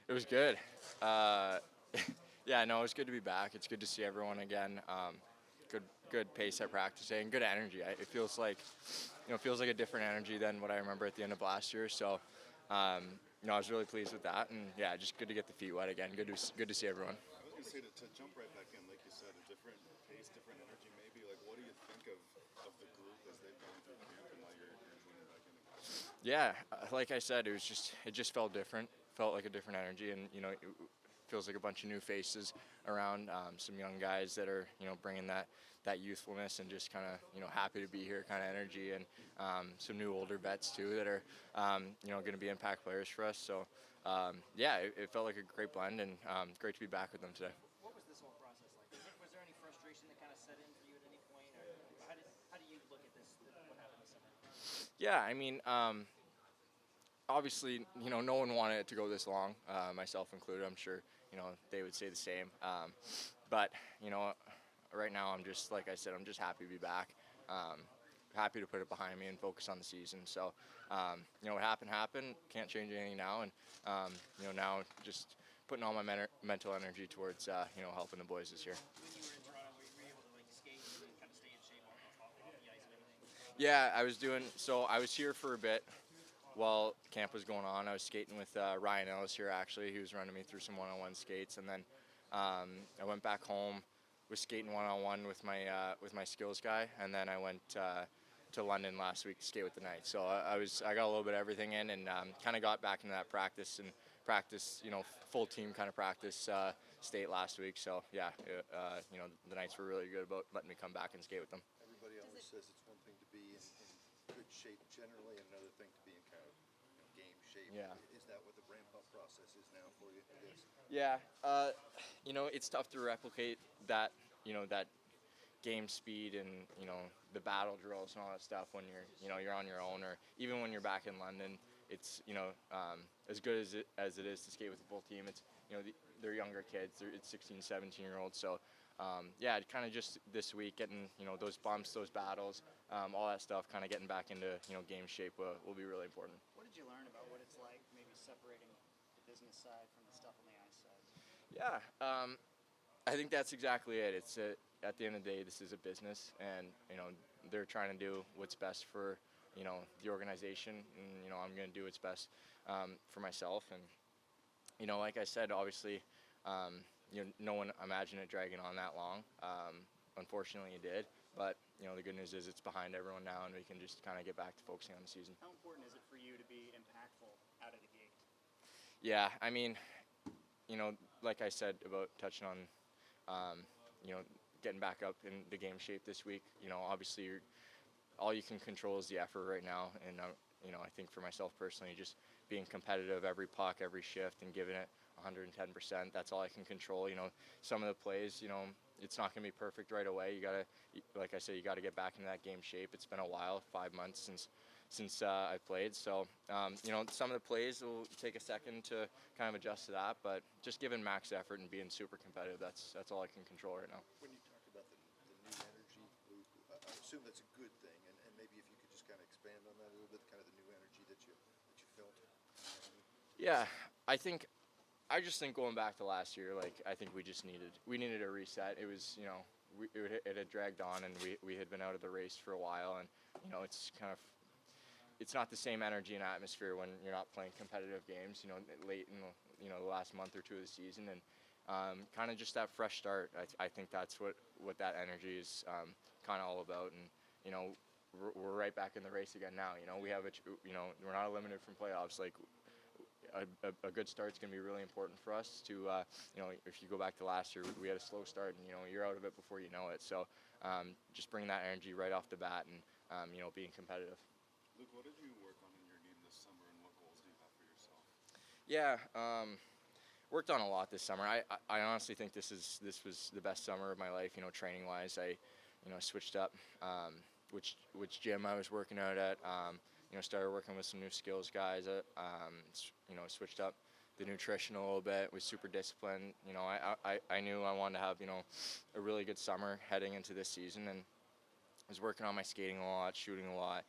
It was good. Uh, yeah, no, it was good to be back. It's good to see everyone again. Good pace at practice and good energy. It feels like, feels like a different energy than what I remember at the end of last year. So, I was really pleased with that, and yeah, just good to get the feet wet again. Good to see everyone. I was going to say to jump right back in, like you said, a different pace, different energy. Maybe like, what do you think of the group as they've gone through camp and now you're joining back in? Yeah, like I said, it just felt different. Felt like a different energy, and it feels like a bunch of new faces around. Some young guys that are bringing that youthfulness and just kind of happy to be here kind of energy, and some new older vets too that are going to be impact players for us. So yeah, it felt like a great blend, and great to be back with them today. What was this whole process like? Was there any frustration that kind of set in for you at any point, or how do you look at this? What happened this summer? Yeah, I mean, obviously, no one wanted it to go this long, myself included. I'm sure, they would say the same. But, right now I'm just, like I said, I'm just happy to be back. Happy to put it behind me and focus on the season. So, what happened. Can't change anything now. And, now just putting all my mental energy towards, helping the boys this year. When you were in Toronto, were you able to like skate and kind of stay in shape off the ice and everything? Yeah, I was here for a bit while camp was going on. I was skating with Ryan Ellis here, actually. He was running me through some one-on-one skates, and then I went back home, was skating one-on-one with my skills guy, and then I went to London last week to skate with the Knights. So I got a little bit of everything in, and kind of got back into that practice, full team kind of practice state last week. So yeah, the Knights were really good about letting me come back and skate with them. Everybody always says it's one thing to be in good shape generally, and another thing to be in kind of game shape. Yeah. Is that what the ramp up process is now for you? I guess. Yeah, it's tough to replicate that, that game speed and the battle drills and all that stuff when you're on your own, or even when you're back in London. It's as good as it is to skate with the full team. It's they're younger kids. It's 16, 17-year-olds. So yeah, kind of just this week getting those bumps, those battles, all that stuff, kind of getting back into game shape will be really important. What did you learn about what it's like, maybe separating the business side from the stuff on the ice side? Yeah, I think that's exactly it. It's at the end of the day, this is a business, and they're trying to do what's best for the organization, and I'm going to do what's best for myself. And like I said, obviously, no one imagined it dragging on that long. Unfortunately, it did. But the good news is it's behind everyone now, and we can just kind of get back to focusing on the season. How important is it for you to be impactful out of the gate? Yeah, I mean, like I said about touching on, getting back up in the game shape this week. Obviously, all you can control is the effort right now, and I think for myself personally, just being competitive every puck, every shift, and giving it 110%. That's all I can control. Some of the plays, it's not going to be perfect right away. You gotta, like I said, you got to get back into that game shape. It's been a while, 5 months since I played. So, some of the plays will take a second to kind of adjust to that, but just giving max effort and being super competitive, that's all I can control right now. When you talk about the new energy, Luke, I assume that's a good thing, and maybe if you could just kind of expand on that a little bit, kind of the new energy that you felt. Yeah, I just think going back to last year, like I think we needed a reset. It was it had dragged on, and we had been out of the race for a while, and it's not the same energy and atmosphere when you're not playing competitive games, late in the last month or two of the season, and kind of just that fresh start. I think that's what that energy is kind of all about, and we're right back in the race again now. We have we're not eliminated from playoffs. Like a good start's going to be really important for us to, if you go back to last year, we had a slow start, and you're out of it before you know it. So just bringing that energy right off the bat, and being competitive. Luke, what did you work on in your game this summer, and what goals do you have for yourself? Yeah, worked on a lot this summer. I honestly think this was the best summer of my life. Training wise, I switched up which gym I was working out at. Started working with some new skills guys. Switched up the nutrition a little bit. Was super disciplined. I knew I wanted to have a really good summer heading into this season, and was working on my skating a lot, shooting a lot,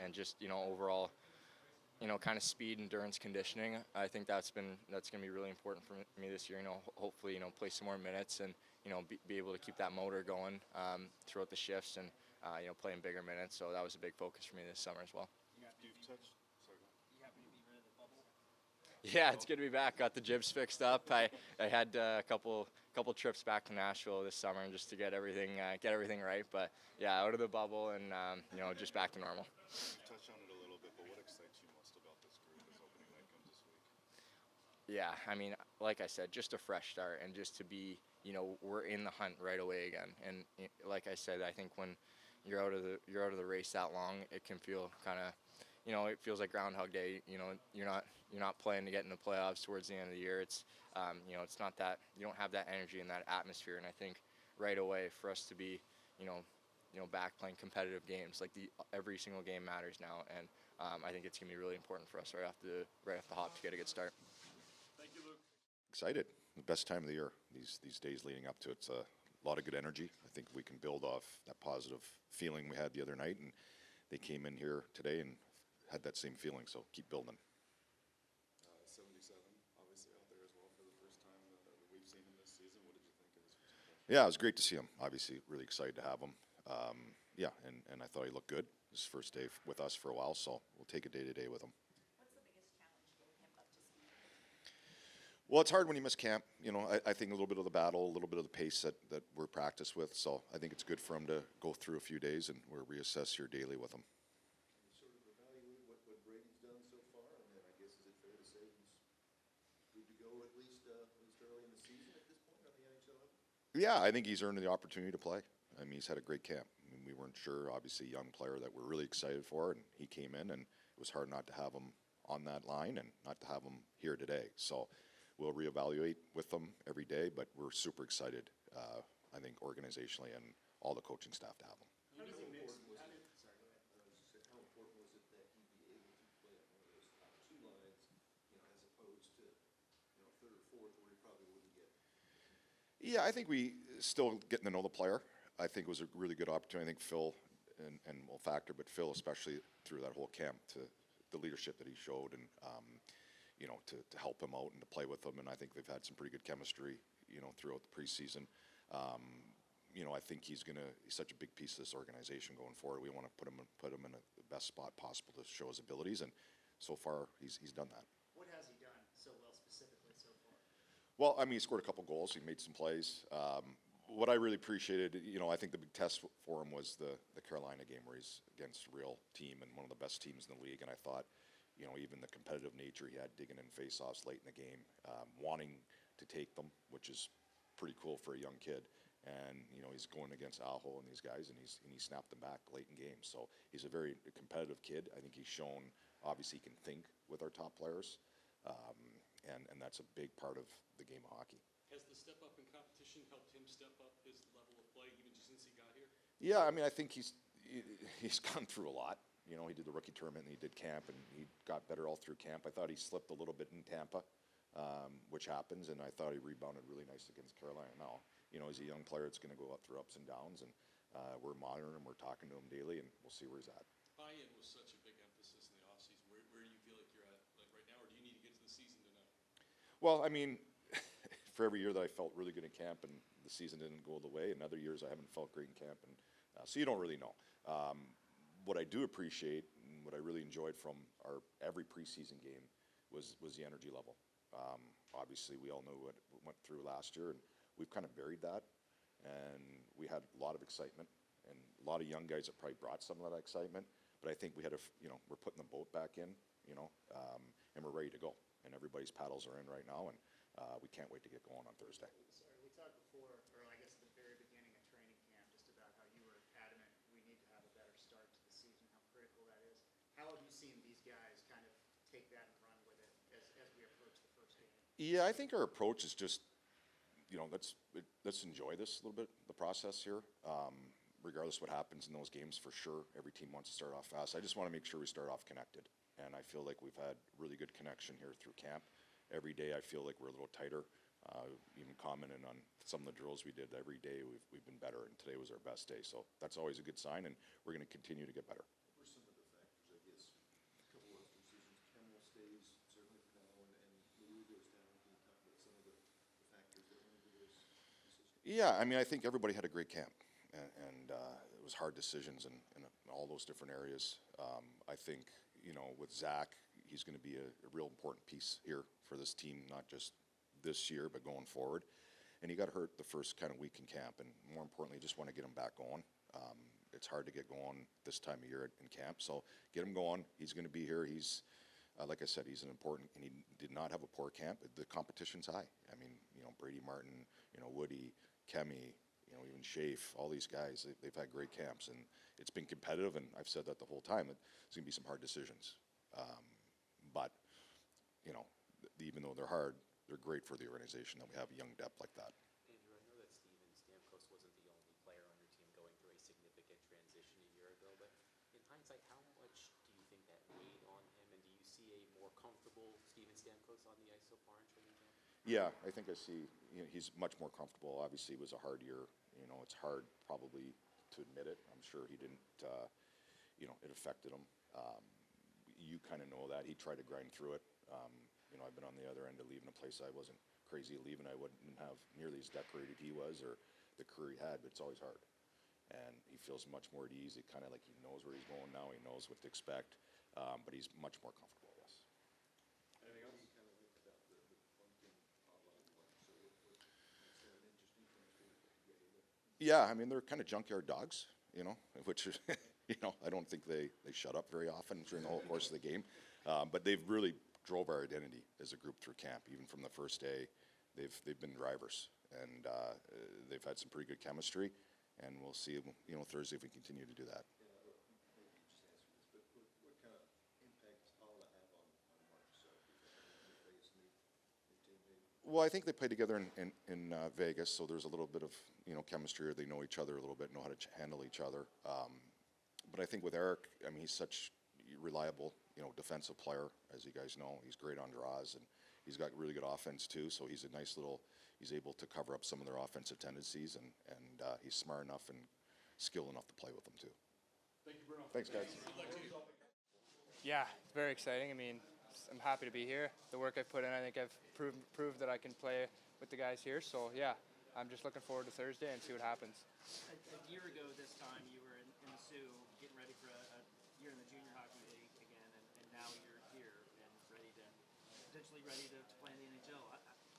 and just overall kind of speed, endurance, conditioning. I think that's going to be really important for me this year. Hopefully, play some more minutes and be able to keep that motor going throughout the shifts and playing bigger minutes. So that was a big focus for me this summer as well. You've touched. Sorry, go ahead. You happy to be rid of the bubble? Yeah, it's good to be back. Got the jibs fixed up. I had a couple trips back to Nashville this summer just to get everything right. But yeah, out of the bubble and just back to normal. You've touched on it a little bit, but what excites you most about this group as opening night comes this week? Yeah, I mean, like I said, just a fresh start and just to be, we're in the hunt right away again. And like I said, I think when you're out of the race that long, it can feel kind of, it feels like Groundhog Day. You're not playing to get in the playoffs towards the end of the year. It's it's not that you don't have that energy and that atmosphere. And I think right away for us to be, back playing competitive games, like every single game matters now. And I think it's gonna be really important for us right off the hop to get a good start. Thank you, Luke. Excited. The best time of the year. These days leading up to it. It's a lot of good energy. I think we can build off that positive feeling we had the other night, and they came in here today and had that same feeling. So keep building. 77, obviously out there as well for the first time that we've seen him this season. What did you think of his first impression? Yeah, it was great to see him. Obviously, really excited to have him. And I thought he looked good. His first day with us for a while, so we'll take it day to day with him. What's the biggest challenge getting him up to speed? Well, it's hard when you miss camp. I think a little bit of the battle, a little bit of the pace that we're practiced with. So I think it's good for him to go through a few days and we'll reassess here daily with him. Sort of evaluate what Brady's done so far, and then I guess is it fair to say he's good to go at least early in the season at this point on the NHL level? Yeah, I think he's earned the opportunity to play. I mean, he's had a great camp. I mean, we weren't sure, obviously, a young player that we're really excited for, and he came in, and it was hard not to have him on that line and not to have him here today. So we'll reevaluate with them every day, but we're super excited, I think, organizationally and all the coaching staff to have him. How important was it? Sorry, go ahead. How important was it that he be able to play on one of those top two lines, as opposed to, third or fourth, where he probably wouldn't get? Yeah, I think we still getting to know the player. I think it was a really good opportunity. I think Phil and will factor, but Phil especially through that whole camp to the leadership that he showed and to help him out and to play with him. And I think they've had some pretty good chemistry, throughout the preseason. I think he's such a big piece of this organization going forward. We want to put him in the best spot possible to show his abilities, and so far he's done that. What has he done so well specifically so far? Well, I mean, he scored a couple goals. He made some plays. What I really appreciated, I think the big test for him was the Carolina game where he's against a real team and one of the best teams in the league. And I thought, even the competitive nature he had digging in faceoffs late in the game, wanting to take them, which is pretty cool for a young kid. And, he's going against Aho and these guys, and he snapped them back late in games. So he's a very competitive kid. I think he's shown, obviously, he can think with our top players. And that's a big part of the game of hockey. Has the step up in competition helped him step up his level of play even just since he got here? Yeah, I mean, I think he's gone through a lot. He did the rookie tournament and he did camp and he got better all through camp. I thought he slipped a little bit in Tampa, which happens, and I thought he rebounded really nice against Carolina. Now, he's a young player. It's going to go through ups and downs, and we're monitoring him. We're talking to him daily, and we'll see where he's at. Buy-in was such a big emphasis in the offseason. Where do you feel like you're at right now, or do you need to get to the season to know? Well, I mean, for every year that I felt really good in camp and the season didn't go the way, and other years I haven't felt great in camp, and so you don't really know. What I do appreciate and what I really enjoyed from our every preseason game was the energy level. Obviously, we all know what went through last year, and we've kind of buried that, and we had a lot of excitement and a lot of young guys that probably brought some of that excitement. But I think we had we're putting the boat back in, and we're ready to go, and everybody's paddles are in right now, and we can't wait to get going on Thursday. Sorry, we talked before, or I guess at the very beginning of training camp, just about how you were adamant we need to have a better start to the season, how critical that is. How have you seen these guys kind of take that and run with it as we approach the first game? Yeah, I think our approach is just, let's enjoy this a little bit, the process here. Regardless what happens in those games, for sure, every team wants to start off fast. I just want to make sure we start off connected, and I feel like we've had really good connection here through camp. Every day I feel like we're a little tighter. Even commenting on some of the drills we did every day, we've been better, and today was our best day. So that's always a good sign, and we're going to continue to get better. What were some of the factors, I guess, a couple of decisions Yeah, I mean, I think everybody had a great camp, and it was hard decisions in all those different areas. I think, you know, with Zach, he's going to be a real important piece here for this team, not just this year, but going forward. And he got hurt the first kind of week in camp, and more importantly, just want to get him back going. It's hard to get going this time of year in camp, so get him going. He's going to be here. He's, like I said, he's an important, and he did not have a poor camp. The competition's high. I mean, you know, Brady Martin, you know, Woody, Kemi, you know, even Shafe, all these guys, they've had great camps, and it's been competitive, and I've said that the whole time. It's going to be some hard decisions. But, you know, even though they're hard, they're great for the organization that we have young depth like that. Andrew, I know that Steven Stamkos wasn't the only player on your team going through a significant transition a year ago, but in hindsight, how much do you think that weighed on him, and do you see a more comfortable Steven Stamkos on the ice so far in training camp? Yeah, I think I see, you know, he's much more comfortable. Obviously, it was a hard year. You know, it's hard probably to admit it. I'm sure he didn't, you know, it affected him. You kind of know that. He tried to grind through it. You know, I've been on the other end of leaving a place I wasn't crazy of leaving. I wouldn't have nearly as decorated he was or the career he had, but it's always hard. And he feels much more at ease. It kind of like he knows where he's going now. He knows what to expect, but he's much more comfortable, yes. Anything else? Kind of think about the bunting hotline one. So what's an interesting chemistry that you get in there? Yeah, I mean, they're kind of junkyard dogs, you know, which is, you know, I don't think they shut up very often during the whole course of the game. But they've really drove our identity as a group through camp. Even from the first day, they've been drivers, and they've had some pretty good chemistry. And we'll see, you know, Thursday if we continue to do that. Yeah, maybe you just answer this, but what kind of impact does Paula have on Mark's Vegas meet in team meeting? Well, I think they played together in Vegas, so there's a little bit of, you know, chemistry, or they know each other a little bit, know how to handle each other. But I think with Eric, I mean, he's such a reliable, you know, defensive player, as you guys know. He's great on draws, and he's got really good offense too. So he's a nice little. He's able to cover up some of their offensive tendencies, and he's smart enough and skilled enough to play with them too. Thank you, Bruno. Thanks, guys. Yeah, it's very exciting. I mean, I'm happy to be here. The work I've put in, I think I've proved that I can play with the guys here. So yeah, I'm just looking forward to Thursday and see what happens. A year ago this time, you were in the Sioux getting ready for a year in the junior hockey league again, and now you're here and potentially ready to play in the NHL.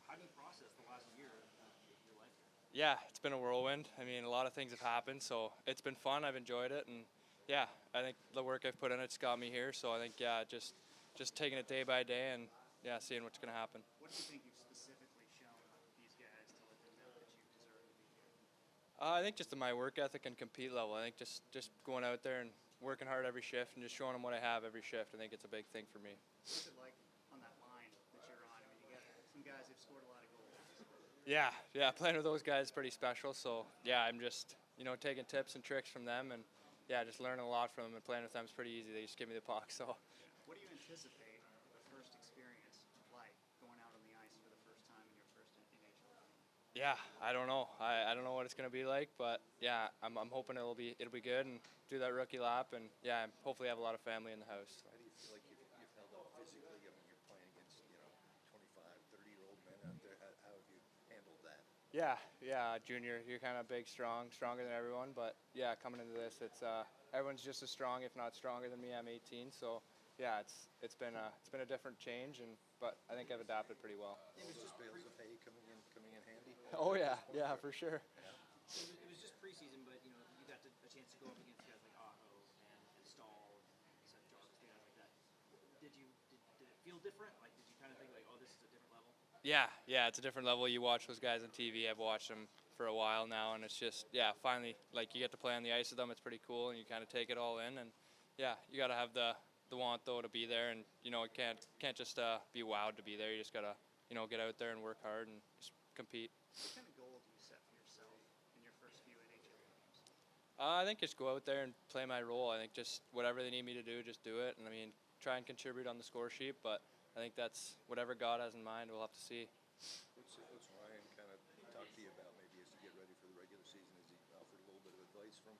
How do you process the last year of your life here? Yeah, it's been a whirlwind. I mean, a lot of things have happened, so it's been fun. I've enjoyed it, and yeah, I think the work I've put in it's got me here. So I think just taking it day by day and yeah, seeing what's going to happen. What do you think you've specifically shown these guys to let them know that you deserve to be here? I think just in my work ethic and compete level. I think just going out there and working hard every shift and just showing them what I have every shift. I think it's a big thing for me. What's it like on that line that you're on? I mean, you got some guys who've scored a lot of goals. Yeah, playing with those guys is pretty special. So yeah, I'm just taking tips and tricks from them, and yeah, just learning a lot from them. And playing with them is pretty easy. They just give me the puck. So. What do you anticipate the first experience like going out on the ice for the first time in your first NHL game? Yeah, I don't know. I don't know what it's gonna be like, but yeah, I'm hoping it'll be good and do that rookie lap, and yeah, hopefully have a lot of family in the house. So. How do you feel like you've held up physically? I mean, you're playing against, 25, 30-year-old men out there. How have you handled that? Yeah, junior, you're kind of big, stronger than everyone, but yeah, coming into this, it's everyone's just as strong, if not stronger than me. I'm 18, so yeah, it's been a different change, but I think I've adapted pretty well. It was just bales of hay coming in handy. Oh yeah, for sure. It was just preseason, but you got a chance to go up against guys like Aho and Stahl and Seth Jarvis, guys like that. Did it feel different? Like, did you kind of think like, oh, this is a different level? Yeah, it's a different level. You watch those guys on TV. I've watched them for a while now, and it's just finally like you get to play on the ice with them. It's pretty cool, and you kind of take it all in. And yeah, you got to have the want though to be there, and it can't just be wowed to be there. You just gotta get out there and work hard and just compete. What kind of goal do you set for yourself in your first few NHL games? I think just go out there and play my role. I think just whatever they need me to do, just do it. And I mean, try and contribute on the score sheet, but I think that's whatever God has in mind. We'll have to see. What's Ryan kind of talk to you about maybe as you get ready for the regular season? Has he offered a little bit of advice from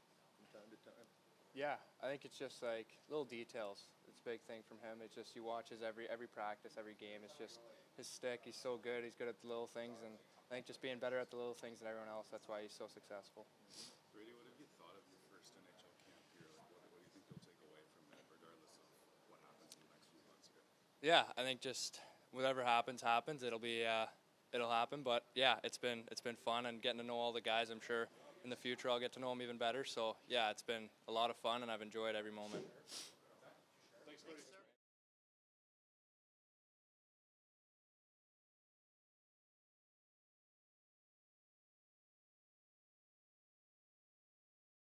time to time? Yeah, I think it's just like little details. It's a big thing from him. It's just you watch his every practice, every game. It's just his stick. He's so good. He's good at the little things, and I think just being better at the little things than everyone else. That's why he's so successful. Brady, what have you thought of your first NHL camp here? Like, what do you think you'll take away from it, regardless of what happens in the next few months here? Yeah, I think just whatever happens. It'll be it'll happen. But yeah, it's been fun and getting to know all the guys. I'm sure in the future I'll get to know them even better. So yeah, it's been a lot of fun and I've enjoyed every moment.